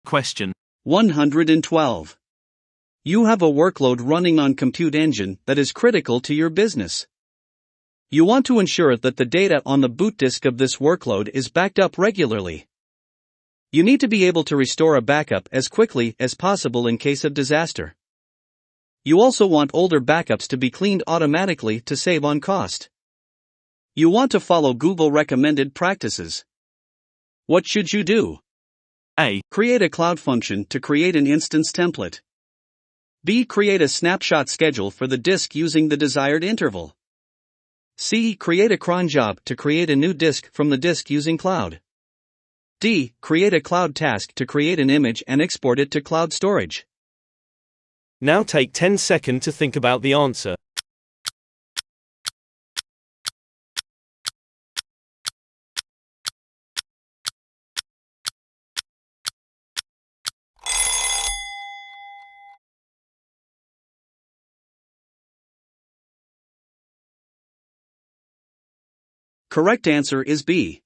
Question 112. You have a workload running on compute engine that is critical to your business. You want to ensure that the data on the boot disk of this workload is backed up regularly. You need to be able to restore a backup as quickly as possible in case of disaster. You also want older backups to be cleaned automatically to save on cost. You want to follow Google recommended practices. What should you do? A. Create a cloud function to create an instance template. B. Create a snapshot schedule for the disk using the desired interval. C. Create a cron job to create a new disk from the disk using cloud. D. Create a cloud task to create an image and export it to cloud storage. Now take 10 seconds to think about the answer. Correct answer is B.